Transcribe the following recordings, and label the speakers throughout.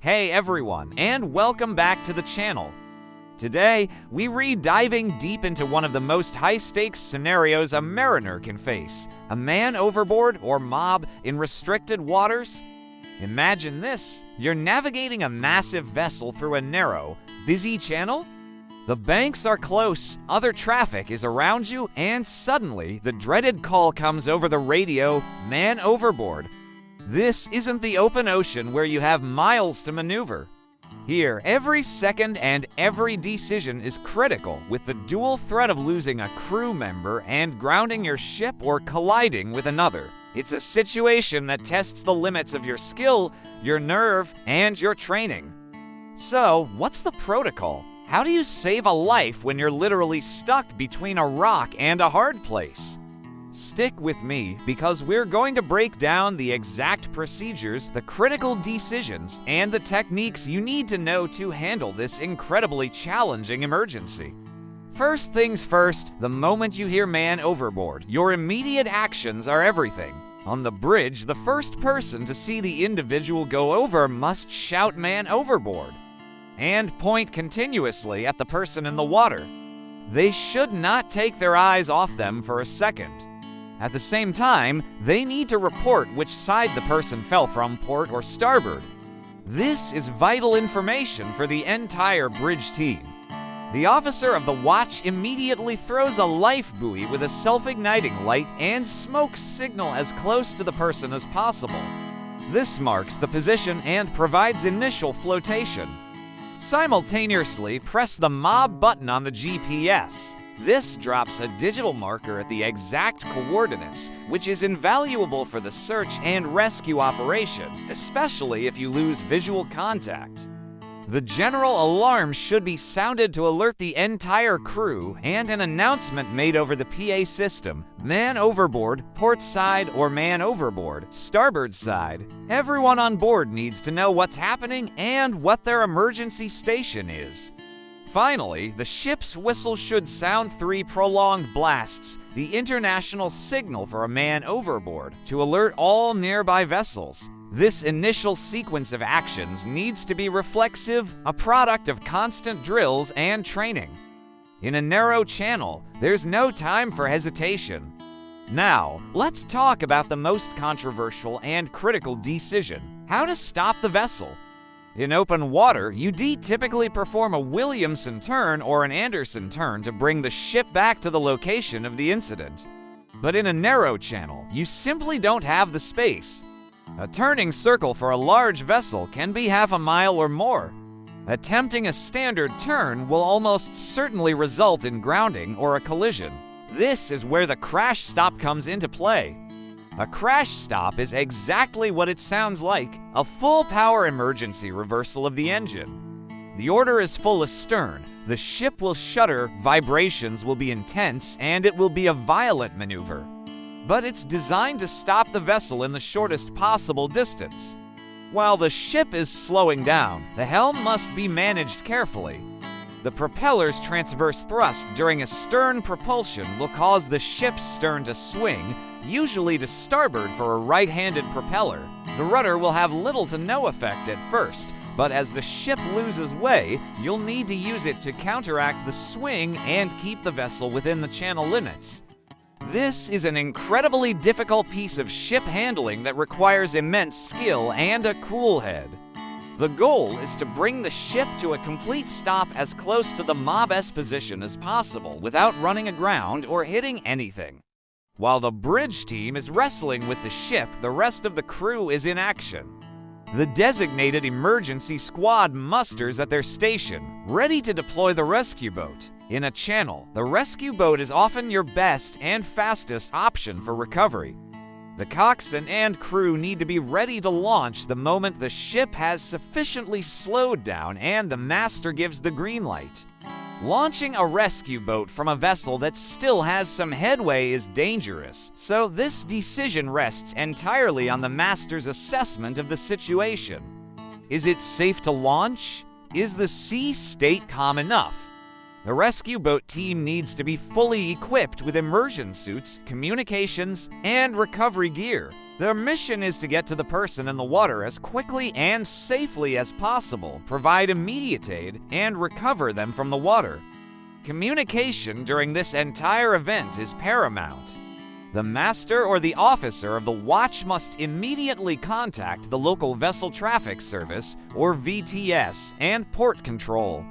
Speaker 1: Hey everyone, and welcome back to the channel. Today, we read diving deep into one of the most high-stakes scenarios a mariner can face. A man overboard or mob in restricted waters? Imagine this, you're navigating a massive vessel through a narrow, busy channel. The banks are close, other traffic is around you, and suddenly the dreaded call comes over the radio, man overboard. This isn't the open ocean where you have miles to maneuver. Here, every second and every decision is critical, with the dual threat of losing a crew member and grounding your ship or colliding with another. It's a situation that tests the limits of your skill, your nerve, and your training. So, what's the protocol? How do you save a life when you're literally stuck between a rock and a hard place? Stick with me, because we're going to break down the exact procedures, the critical decisions, and the techniques you need to know to handle this incredibly challenging emergency. First things first, the moment you hear man overboard, your immediate actions are everything. On the bridge, the first person to see the individual go over must shout man overboard, and point continuously at the person in the water. They should not take their eyes off them for a second. At the same time, they need to report which side the person fell from, port or starboard. This is vital information for the entire bridge team. The officer of the watch immediately throws a life buoy with a self-igniting light and smoke signal as close to the person as possible. This marks the position and provides initial flotation. Simultaneously, press the MOB button on the GPS. This drops a digital marker at the exact coordinates, which is invaluable for the search and rescue operation, especially if you lose visual contact. The general alarm should be sounded to alert the entire crew, and an announcement made over the PA system: man overboard, port side, or man overboard, starboard side. Everyone on board needs to know what's happening and what their emergency station is. Finally, the ship's whistle should sound 3 prolonged blasts, the international signal for a man overboard, to alert all nearby vessels. This initial sequence of actions needs to be reflexive, a product of constant drills and training. In a narrow channel, there's no time for hesitation. Now, let's talk about the most controversial and critical decision: how to stop the vessel. In open water, you typically perform a Williamson turn or an Anderson turn to bring the ship back to the location of the incident. But in a narrow channel, you simply don't have the space. A turning circle for a large vessel can be half a mile or more. Attempting a standard turn will almost certainly result in grounding or a collision. This is where the crash stop comes into play. A crash stop is exactly what it sounds like: a full power emergency reversal of the engine. The order is full astern. The ship will shudder, vibrations will be intense, and it will be a violent maneuver. But it's designed to stop the vessel in the shortest possible distance. While the ship is slowing down, the helm must be managed carefully. The propeller's transverse thrust during a stern propulsion will cause the ship's stern to swing, usually to starboard for a right-handed propeller. The rudder will have little to no effect at first, but as the ship loses way, you'll need to use it to counteract the swing and keep the vessel within the channel limits. This is an incredibly difficult piece of ship handling that requires immense skill and a cool head. The goal is to bring the ship to a complete stop as close to the MOB-S position as possible without running aground or hitting anything. While the bridge team is wrestling with the ship, the rest of the crew is in action. The designated emergency squad musters at their station, ready to deploy the rescue boat. In a channel, the rescue boat is often your best and fastest option for recovery. The coxswain and crew need to be ready to launch the moment the ship has sufficiently slowed down and the master gives the green light. Launching a rescue boat from a vessel that still has some headway is dangerous, so this decision rests entirely on the master's assessment of the situation. Is it safe to launch? Is the sea state calm enough? The rescue boat team needs to be fully equipped with immersion suits, communications, and recovery gear. Their mission is to get to the person in the water as quickly and safely as possible, provide immediate aid, and recover them from the water. Communication during this entire event is paramount. The master or the officer of the watch must immediately contact the local Vessel Traffic Service, or VTS, and port control.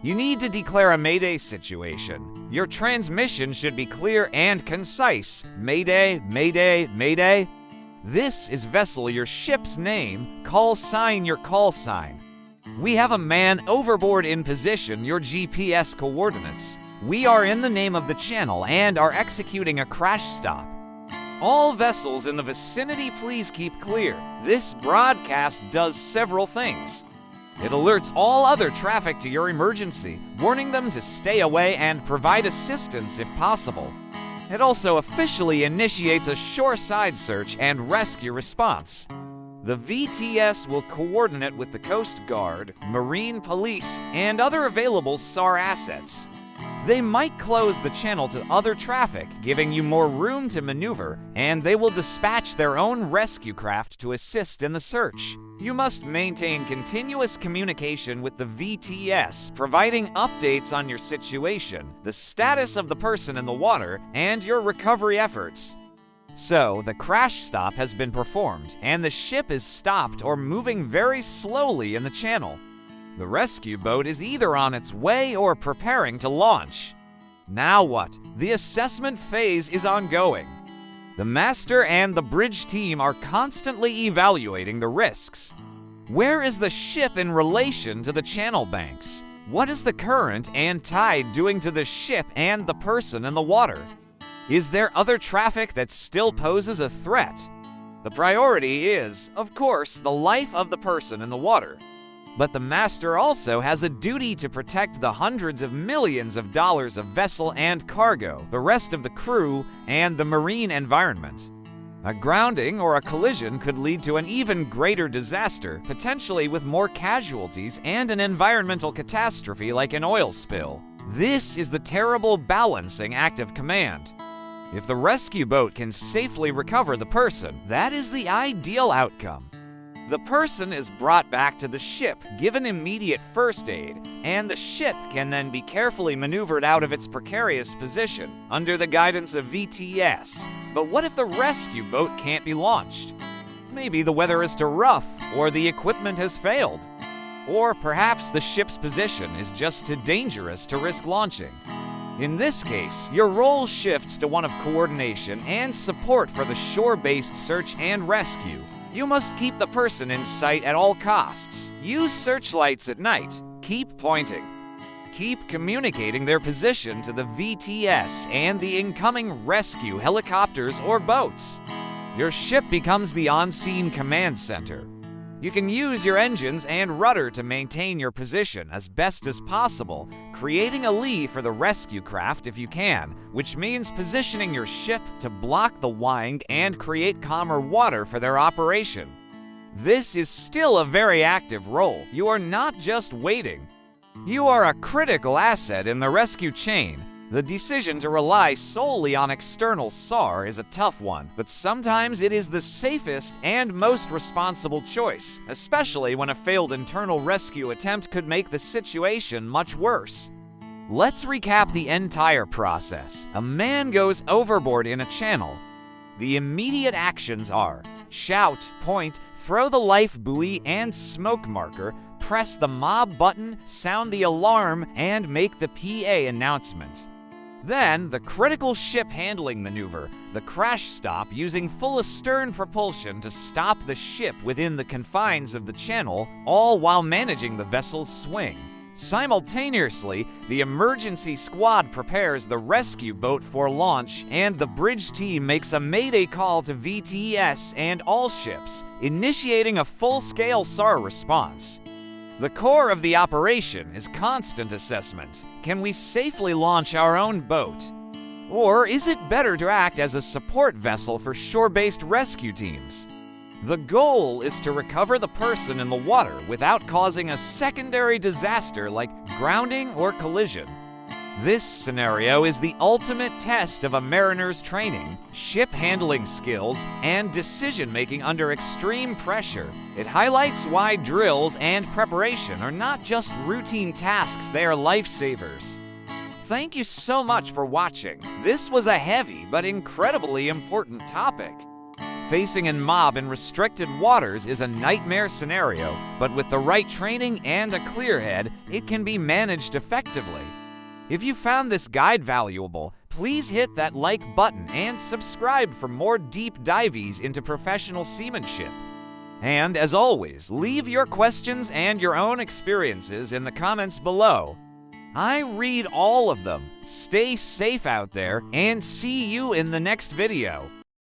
Speaker 1: You need to declare a Mayday situation. Your transmission should be clear and concise. Mayday, Mayday, Mayday. This is vessel your ship's name, call sign your call sign. We have a man overboard in position, your GPS coordinates. We are in the name of the channel and are executing a crash stop. All vessels in the vicinity, please keep clear. This broadcast does several things. It alerts all other traffic to your emergency, warning them to stay away and provide assistance if possible. It also officially initiates a shoreside search and rescue response. The VTS will coordinate with the Coast Guard, Marine Police, and other available SAR assets. They might close the channel to other traffic, giving you more room to maneuver, and they will dispatch their own rescue craft to assist in the search. You must maintain continuous communication with the VTS, providing updates on your situation, the status of the person in the water, and your recovery efforts. So, the crash stop has been performed, and the ship is stopped or moving very slowly in the channel. The rescue boat is either on its way or preparing to launch. Now what? The assessment phase is ongoing. The master and the bridge team are constantly evaluating the risks. Where is the ship in relation to the channel banks? What is the current and tide doing to the ship and the person in the water? Is there other traffic that still poses a threat? The priority is, of course, the life of the person in the water. But the master also has a duty to protect the hundreds of millions of dollars of vessel and cargo, the rest of the crew, and the marine environment. A grounding or a collision could lead to an even greater disaster, potentially with more casualties and an environmental catastrophe like an oil spill. This is the terrible balancing act of command. If the rescue boat can safely recover the person, that is the ideal outcome. The person is brought back to the ship, given immediate first aid, and the ship can then be carefully maneuvered out of its precarious position under the guidance of VTS. But what if the rescue boat can't be launched? Maybe the weather is too rough, or the equipment has failed. Or perhaps the ship's position is just too dangerous to risk launching. In this case, your role shifts to one of coordination and support for the shore-based search and rescue. You must keep the person in sight at all costs. Use searchlights at night. Keep pointing. Keep communicating their position to the VTS and the incoming rescue helicopters or boats. Your ship becomes the on-scene command center. You can use your engines and rudder to maintain your position as best as possible, creating a lee for the rescue craft if you can, which means positioning your ship to block the wind and create calmer water for their operation. This is still a very active role. You are not just waiting. You are a critical asset in the rescue chain. The decision to rely solely on external SAR is a tough one, but sometimes it is the safest and most responsible choice, especially when a failed internal rescue attempt could make the situation much worse. Let's recap the entire process. A man goes overboard in a channel. The immediate actions are: shout, point, throw the life buoy and smoke marker, press the mob button, sound the alarm, and make the PA announcement. Then, the critical ship handling maneuver, the crash stop using full astern propulsion to stop the ship within the confines of the channel, all while managing the vessel's swing. Simultaneously, the emergency squad prepares the rescue boat for launch, and the bridge team makes a mayday call to VTS and all ships, initiating a full-scale SAR response. The core of the operation is constant assessment. Can we safely launch our own boat? Or is it better to act as a support vessel for shore-based rescue teams? The goal is to recover the person in the water without causing a secondary disaster like grounding or collision. This scenario is the ultimate test of a mariner's training, ship handling skills, and decision-making under extreme pressure. It highlights why drills and preparation are not just routine tasks, they are lifesavers. Thank you so much for watching. This was a heavy but incredibly important topic. Facing a mob in restricted waters is a nightmare scenario, but with the right training and a clear head, it can be managed effectively. If you found this guide valuable, please hit that like button and subscribe for more deep dives into professional seamanship. And as always, leave your questions and your own experiences in the comments below. I read all of them. Stay safe out there and see you in the next video.